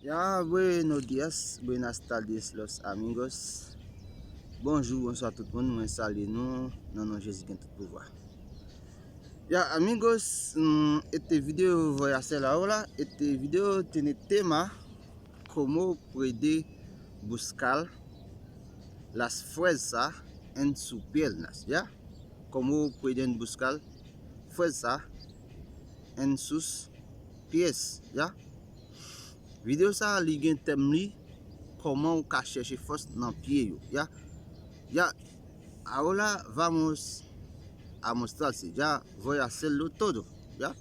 Ya, buenos días, buenas tardes los amigos. Bonjour, bonsoir tout le monde. Moi salue nous. Non, non, Jésus qui tout pouvoir. Ya, amigos, este video voy a hacer ahora. Este video tiene tema cómo puede buscar las fuerzas en sus piernas, ¿ya? Cómo pueden buscar fuerza en sus pies, ¿ya? Video sa li gen tem li comment ou ka chercher force dans pied yo, ¿ya? Ya, ahora vamos a mostrarse, ya voy a hacerlo todo, ya.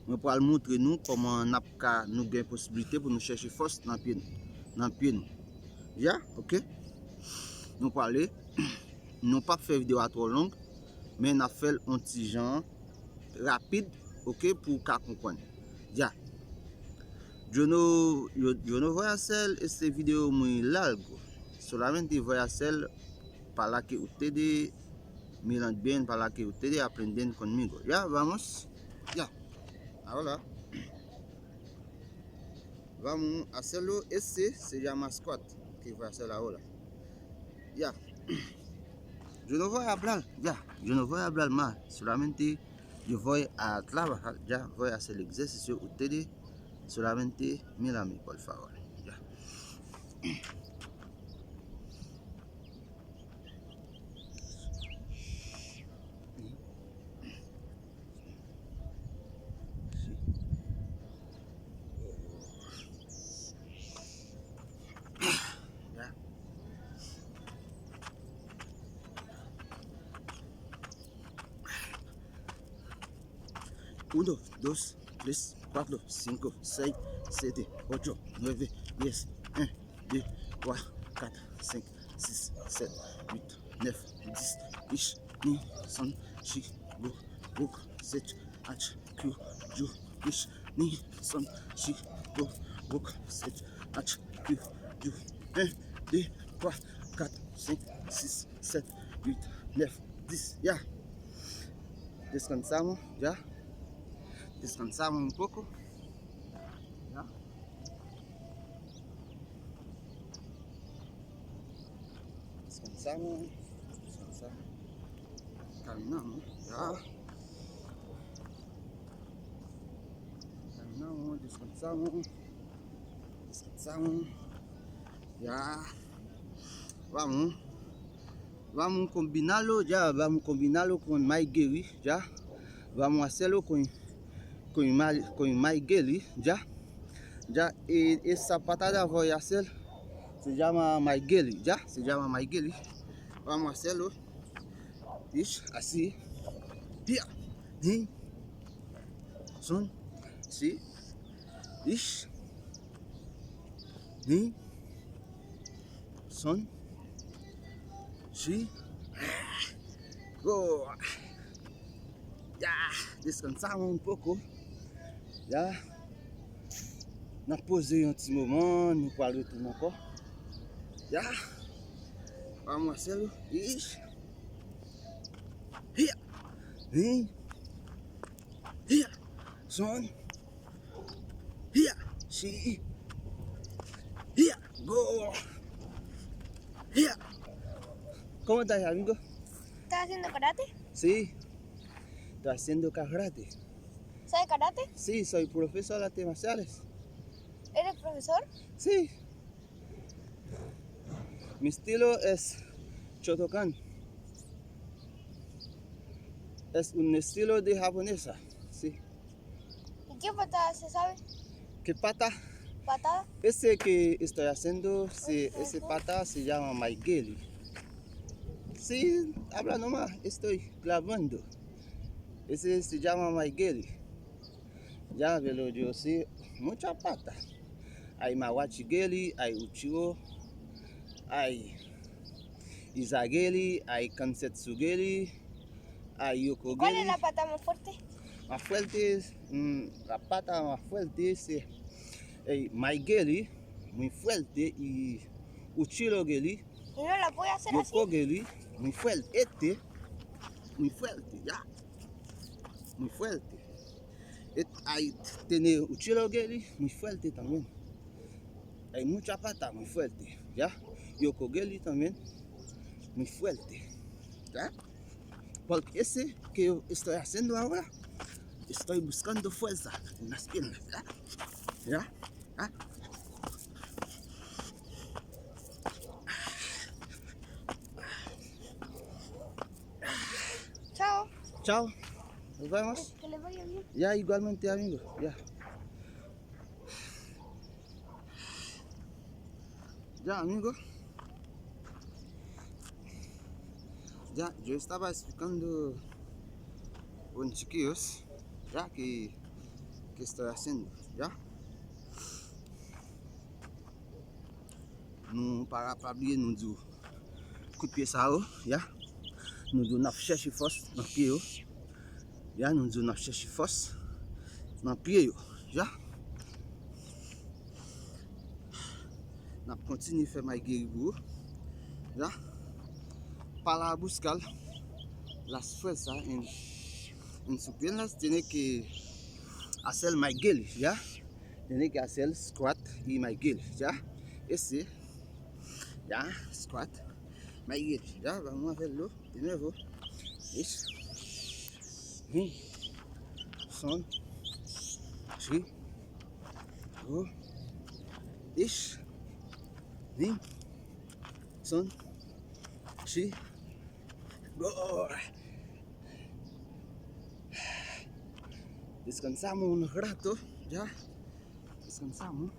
Je vais montrer nous comment nous gain possibilité pour nous chercher force dans pied nous. Ya, ok? Nous parler, nous pas faire vidéo à trop longue, mais nous fait un petit genre rapide, ok, pour qu'à comprendre. Ya. Yo no voy a hacer este video muy largo, solamente voy a hacer para que ustedes miren bien, para que ustedes aprendan conmigo. Ya, vamos. Ya, ahora vamos a hacerlo. Este se llama squat, que voy a hacer ahora. Ya, yo no voy a hablar, ya, yo no voy a hablar más, solamente yo voy a trabajar, ya, voy a hacer el ejercicio. Ustedes solamente mírame, por favor. Ya. Ya. 1, 2, 3, 4, 5, 6, 7, 8, 9, 10, 1, 2, 3, 4, 5, 6, 7, 8, 9, 10, 10, 9, 5, 6, 7, 8, 9, 10, 9, 5, 6, 7, 8, 9, 1, 2, 3, 4, 5, 6, 7, 8, 9, 10. Ya. Descansamos, ya. Descansamos un poco. ¿Ya? Descansamos. Caminamos. ¿Ya? Caminamos, descansamos. Ya. Vamos a combinarlo, ya. Vamos a combinarlo con Maigeli, ya. Vamos a hacerlo con Maigeli, ya. Ya, esa patada voy a hacer. Se llama Maigeli, ya. Se llama Maigeli. Vamos a hacerlo. Así. Ya. Son. Sí. Son. Sí. Go. Ya. Descansamos un poco. Ya. Nous poser un petit moment, nous parler tout encore. Ya. Vamos a hacerlo. Here. Son. Here. Sí. Here. Go. Here. ¿Cómo estás, amigo? ¿Estás haciendo karate? Sí. Estoy haciendo karate. ¿Sabes karate? Sí, soy profesor de artes marciales. ¿Eres profesor? Sí. Mi estilo es Shotokan. Es un estilo de japonesa. Sí. ¿Y qué patada se sabe? ¿Qué pata? ¿Patada? Ese que estoy haciendo, ese pata se llama Maigeli. Sí, habla nomás, estoy grabando. Ese se llama Maigeli. Ya, pero yo sé mucha pata. Hay Mawachigeli, hay Uchigo, hay Izageli, hay Kansetsugeli, hay Yokogeli. ¿Cuál es la pata más fuerte? Más fuerte, la pata más fuerte es Maigeli, muy fuerte, y Uchirogeli, ¿Y no la puede hacer así? Yokogeli, muy fuerte. Muy fuerte, ya. Muy fuerte. Hay tiene Uchirogeli, muy fuerte también. hay mucha pata muy fuerte, ¿ya? Y Okogeli también muy fuerte, ¿ya? Porque ese que yo estoy haciendo ahora, estoy buscando fuerza en las piernas, ¿ya? ¿Ya? ¿Ya? Chao. Chao, nos vemos. Que les vaya bien. Ya, igualmente, amigo, ya. Ya, amigo. Ya, yo estaba explicando con chiquillos, ya, que estoy haciendo, ya. Nous, para oublier, nous disons coup de pied ça, ya. Nous disons, nous cherchons force dans le pied, ya. Nous disons, nous cherchons force dans le pied, ya. Nous continuons à faire ma guérison, ya. Par la buscal, las fuerzas en su piernas tiene que hacer my gilly, ya. Tiene que hacer squat y my gilly, ya. Ese, ya, squat, my gilly, ya. Vamos a hacerlo de nuevo. Es, son, sí, go, ish, ni, son, sí, go. Descansamos un rato, ya. Descansamos.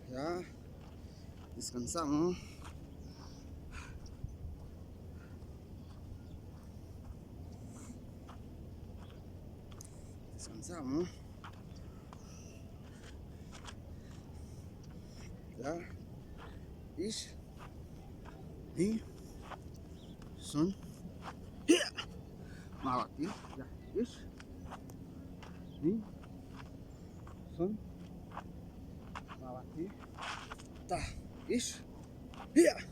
Ya. Descansamos. Descansamos. Ya. Ish. Ni. Son. Here. Mawaki. Ya. Ish. Ni. Son. Mawaki. Ta. Ish. Here.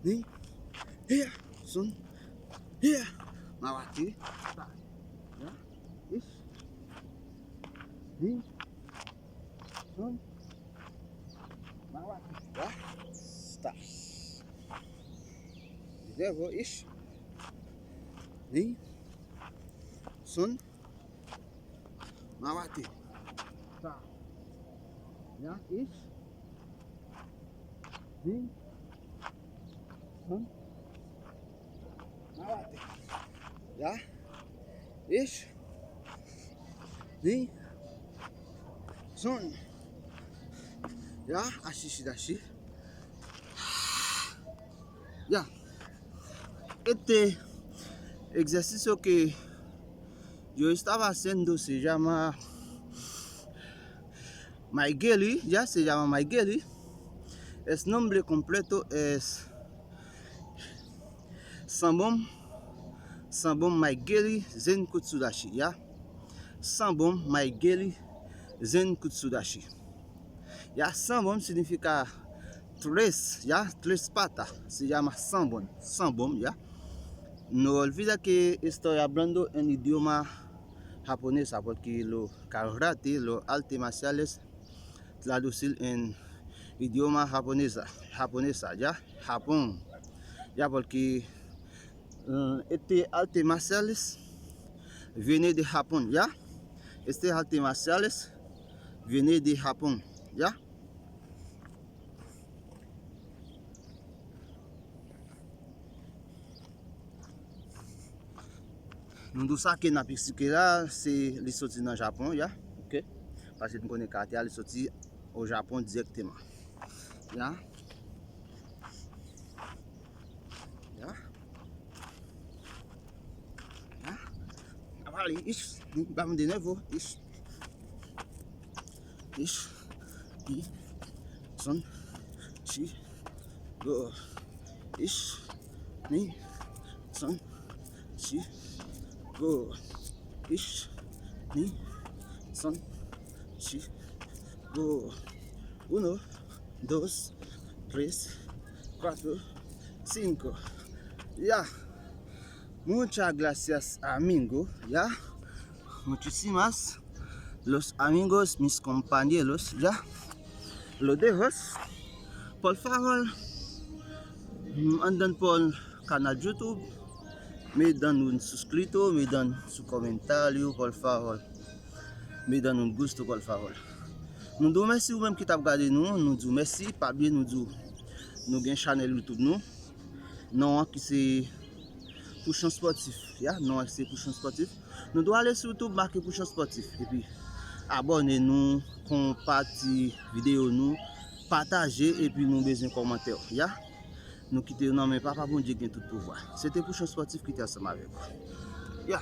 Ni. Here. Son. Here. Mawaki. Ta. Ya. Ish. Ni. Son. Mawaki. Ya. Ta. De nuevo. Ish. Ni. Son. Mawati. Ta. Ya. Ish. Ni. Son. Mawati. Ya. Ish. Ni. Son. Ya. Así, así. Ya. Este ejercicio que yo estaba haciendo se llama Maigeli, ya se llama Maigeli. El nombre completo es Sambom Maigeli Zen Kutsudashi, ya. Sambom Maigeli Zen Kutsudashi. Ya, Sambom significa tres, ya, tres patas. Se llama Sambom, ya. No olvida que estoy hablando en idioma japonés porque los karate, los artes marciales traducir en idioma japonesa, ya, Japón, ya, porque este artes marciales viene de Japón, ya, este artes marciales viene de Japón, ya. Nous ça que n'a là, c'est les sorties dans le Japon, ya, ok, parce que nous connaissons karaté, les sorties au Japon directement, ya, ya, ya. Allez, ish, vamos de nuevo, ish, ni, son, chi, go, ish, ni, son, chi, go, ish, ni, son, chi, go. 1, 2, 3, 4, 5. Ya. Muchas gracias, amigo. Ya. Muchísimas. Los amigos, mis compañeros, ya. Lo dejo. Por favor, andan por canal YouTube. Me dan un suscrito, me dan su comentario, por favor. Me dan un gusto, por favor. Nous disons merci ou même qui t'a regardé nous disons merci, pas bien nous disons nous avons une chaîne YouTube non qui c'est Pouchon Sportif, non c'est Pouchon Sportif. Nous devons aller sur YouTube marquer Pouchon Sportif et puis abonnez-nous, compartir vidéo nous, partager et puis nous besoin commentaire, Nous quittons non mais papa bon Dieu qui tout pouvoir. C'était Pouchon Sportif qui était ensemble avec vous.